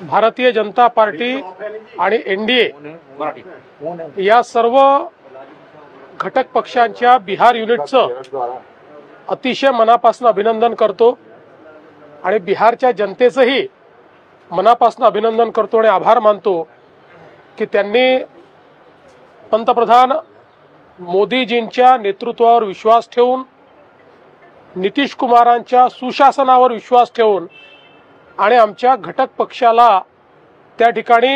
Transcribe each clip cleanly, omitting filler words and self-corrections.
Bharatiya Janata party आणि NDA या सर्व घटक पक्षांच्या बिहार युनिटचं अतिशय मनापासून अभिनंदन करतो आणि बिहारच्या जनतेचंही मनापासून अभिनंदन करतो आणि आभार मानतो की त्यांनी पंतप्रधान मोदीजींच्या नेतृत्वावर विश्वास ठेवून, नितीश कुमारांच्या सुशासनावर विश्वास ठेवून आणि आमच्या घटक पक्षाला त्या ठिकाणी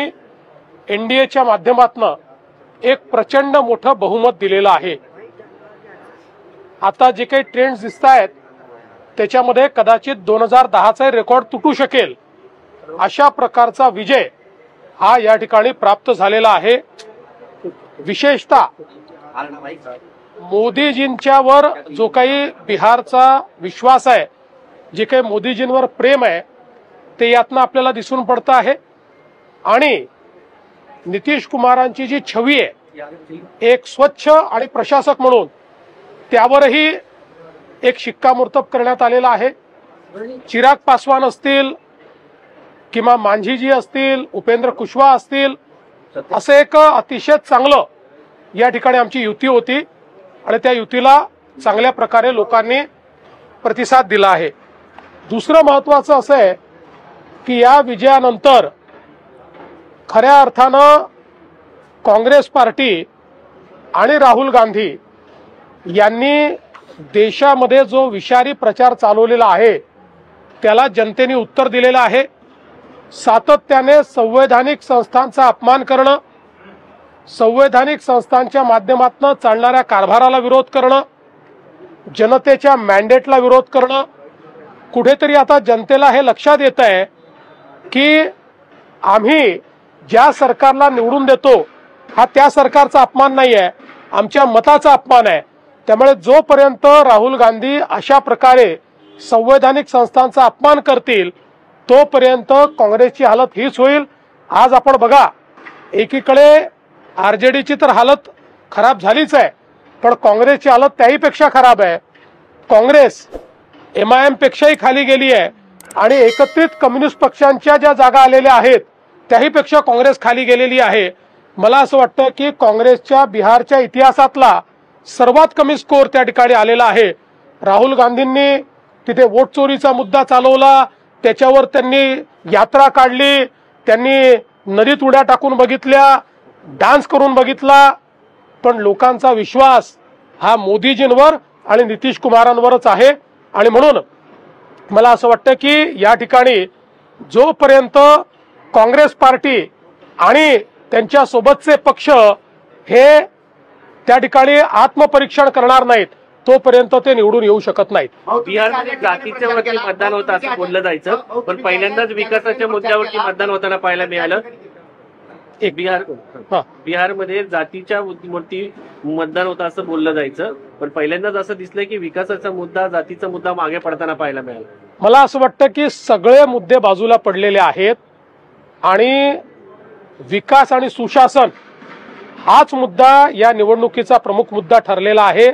एनडीएच्या माध्यमातून एक प्रचंड मोठं बहुमत दिलेलं आहे। आता जे काही ट्रेंड्स दिसत आहेत त्याच्यामध्ये कदाचित 2010चा रेकॉर्ड तुटू शकेल अशा प्रकारचा विजय हा या ठिकाणी प्राप्त झालेला आहे। विशेषतः मोदीजींच्यावर जो काही बिहारचा विश्वास आहे, जे काही मोदीजींवर प्रेम आहे ते यातनं आपल्याला दिसून पडतं आहे आणि नितीश कुमारांची जी छवी आहे एक स्वच्छ आणि प्रशासक म्हणून त्यावरही एक शिक्कामोर्तब करण्यात आलेला आहे। चिराग पासवान असतील किंवा मांझीजी असतील, उपेंद्र कुशवाहा असतील, असं एक अतिशय चांगलं या ठिकाणी आमची युती होती आणि त्या युतीला चांगल्या प्रकारे लोकांनी प्रतिसाद दिला आहे। दुसरं महत्त्वाचं असं आहे की या विजयानंतर खऱ्या अर्थानं काँग्रेस पार्टी आणि राहुल गांधी यांनी देशामध्ये जो विषारी प्रचार चालवलेला आहे त्याला जनतेने उत्तर दिलेलं आहे। सातत्याने संवैधानिक संस्थांचा अपमान करणं, संवैधानिक संस्थांच्या माध्यमातून चालणाऱ्या कारभाराला विरोध करणं, जनतेच्या मॅन्डेटला विरोध करणं, कुठेतरी आता जनतेला हे लक्षात येत आहे की आम्ही ज्या सरकारला निवडून देतो हा त्या सरकारचा अपमान नाही आहे, आमच्या मताचा अपमान आहे। त्यामुळे जोपर्यंत राहुल गांधी अशा प्रकारे संवैधानिक संस्थांचा अपमान करतील तोपर्यंत काँग्रेसची हालत हीच होईल। आज आपण बघा, एकीकडे आरजेडीची तर हालत खराब झालीच आहे, पण काँग्रेसची हालत त्याहीपेक्षा खराब आहे। काँग्रेस एमआयएम पेक्षाही खाली गेली आहे आणि एकत्रित कम्युनिस्ट पक्षांच्या ज्या जागा आलेल्या आहेत त्याहीपेक्षा काँग्रेस खाली गेलेली आहे। मला असं वाटतं की काँग्रेसच्या बिहारच्या इतिहासातला सर्वात कमी स्कोर त्या ठिकाणी आलेला आहे। राहुल गांधींनी तिथे वोट चोरीचा मुद्दा चालवला, त्याच्यावर त्यांनी यात्रा काढली, त्यांनी नदीत उड्या टाकून बघितल्या, डान्स करून बघितला, पण लोकांचा विश्वास हा मोदीजींवर आणि नितीश कुमारांवरच आहे। आणि म्हणून मला असं वाटतं की या ठिकाणी जोपर्यंत काँग्रेस पार्टी आणि त्यांच्या सोबतचे पक्ष हे त्या ठिकाणी आत्मपरीक्षण करणार नाहीत तोपर्यंत ते निवडून येऊ शकत नाहीत। बिहारमध्ये जातीच्या वरती मतदान होतं असं बोललं जायचं, पण पहिल्यांदाच विकासाच्या मुद्द्यावरती मतदान होताना पाहायला मिळालं। बिहारमध्ये जातीच्या वरती मतदान होतं असं बोललं जायचं, पण पहिल्यांदाच असं दिसलंय की विकासाचा मुद्दा, जातीचा मुद्दा मागे पडताना पाहायला मिळाला। मला असं वाटतं की सगळे मुद्दे बाजूला पडलेले आहेत आणि विकास आणि सुशासन हाच मुद्दा या निवडणुकीचा प्रमुख मुद्दा ठरलेला आहे।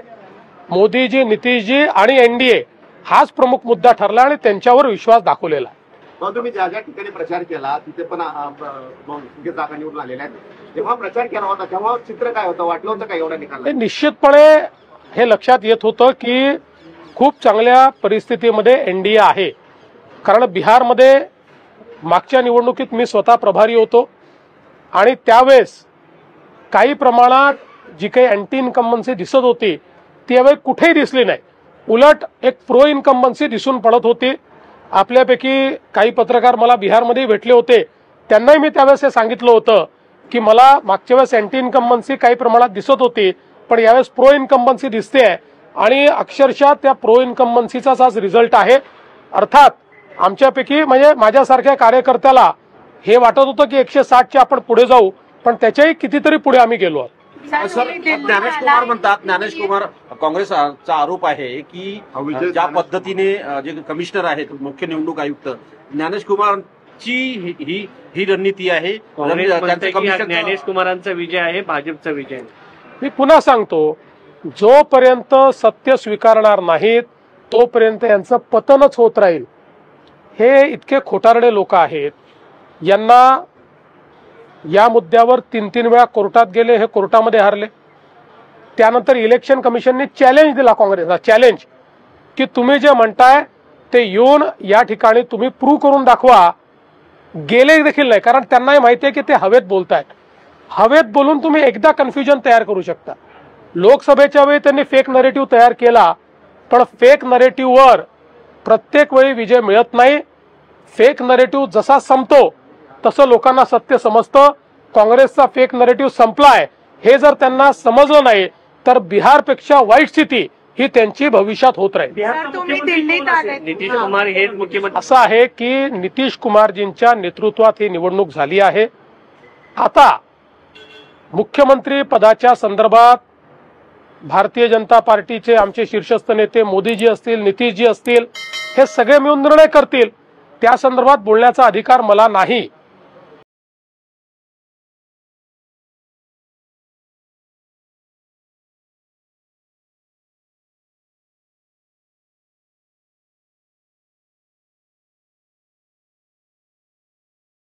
मोदीजी, नितीशजी आणि एनडीए हाच प्रमुख मुद्दा ठरला आणि त्यांच्यावर विश्वास दाखवलेला आहे। तुम्ही ज्या ज्या ठिकाणी प्रचार केला तिथे पण जागा निवडून आलेल्या आहेत, जेव्हा प्रचार केला होता तेव्हा चित्र काय होतं, वाटलं होतं का एवढा निकाल? निश्चितपणे हे लक्षात येत होतं की खूप चांगल्या परिस्थितीमध्ये एनडीए आहे, कारण बिहारमध्ये मागच्या निवडणुकीत मी स्वतः प्रभारी होतो आणि त्यावेळेस काही प्रमाणात जी काही अँटी इन्कम्बन्सी दिसत होती ती यावेळी कुठेही दिसली नाही, उलट एक प्रो इन्कम्बन्सी दिसून पडत होती। आपल्यापैकी काही पत्रकार मला बिहारमध्ये भेटले होते, त्यांनाही मी त्यावेळेस हे सांगितलं होतं की मला मागच्या वेळेस अँटी इन्कम्बन्सी काही प्रमाणात दिसत होती, पण यावेळेस प्रो इन्कम्बन्सी दिसते आहे आणि अक्षरशः त्या प्रो इन्कम्बन्सीचाच आज रिझल्ट आहे। अर्थात आमच्यापैकी म्हणजे माझ्यासारख्या कार्यकर्त्याला हे वाटत होतं की 160च्या आपण पुढे जाऊ, पण त्याच्याही कितीतरी पुढे आम्ही गेलो आहोत। सर, ज्ञानेश कुमार म्हणतात, ज्ञानेश कुमार काँग्रेसचा आरोप आहे की ज्या पद्धतीने जे कमिशनर आहेत, मुख्य निवडणूक आयुक्त ज्ञानेश कुमारची ही रणनीती आहे, ज्ञानेश कुमारांचा विजय आहे, भाजपचा विजय। मी पुन्हा सांगतो, जोपर्यंत सत्य स्वीकारणार नाहीत तोपर्यंत यांचं पतनच होत राहील। हे इतके खोटारडे लोक आहेत यांना या मुद्द्यावर 3-3 वेळा कोर्टात गेले, हे कोर्टामध्ये हारले. त्यानंतर इलेक्शन कमिशनने चॅलेंज दिला काँग्रेसला, चॅलेंज की तुम्ही जे म्हणताय ते येऊन या ठिकाणी तुम्ही प्रूव्ह करून दाखवा. गेले देखील नाही, कारण त्यांनाही माहिती आहे की ते हवेत बोलतायत. हवेत बोलून तुम्ही एकदा कन्फ्युजन तयार करू शकता. लोकसभेच्या वेळी त्यांनी फेक नरेटिव्ह तयार केला, पण फेक नरेटिव्हवर प्रत्येक वेळी विजय मिळत नाही. फेक नरेटिव्ह जसा संपतो तसं लोकांना सत्य समजतं. काँग्रेसचा फेक नरेटिव्ह संपलाय हे जर त्यांना समजलं नाही तर बिहारपेक्षा वाईट स्थिती ही त्यांची भविष्यात होत राहील. नितीश कुमार हेच मुख्यमंत्री असं आहे की नितीश कुमारजींच्या नेतृत्वात ही निवडणूक झाली आहे. आता मुख्यमंत्री पदाच्या संदर्भात भारतीय जनता पार्टीचे आमचे शीर्षस्थ नेते मोदीजी असतील, नितीशजी असतील, हे सगळे मिळून निर्णय करतील. त्या संदर्भात बोलण्याचा अधिकार मला नाही.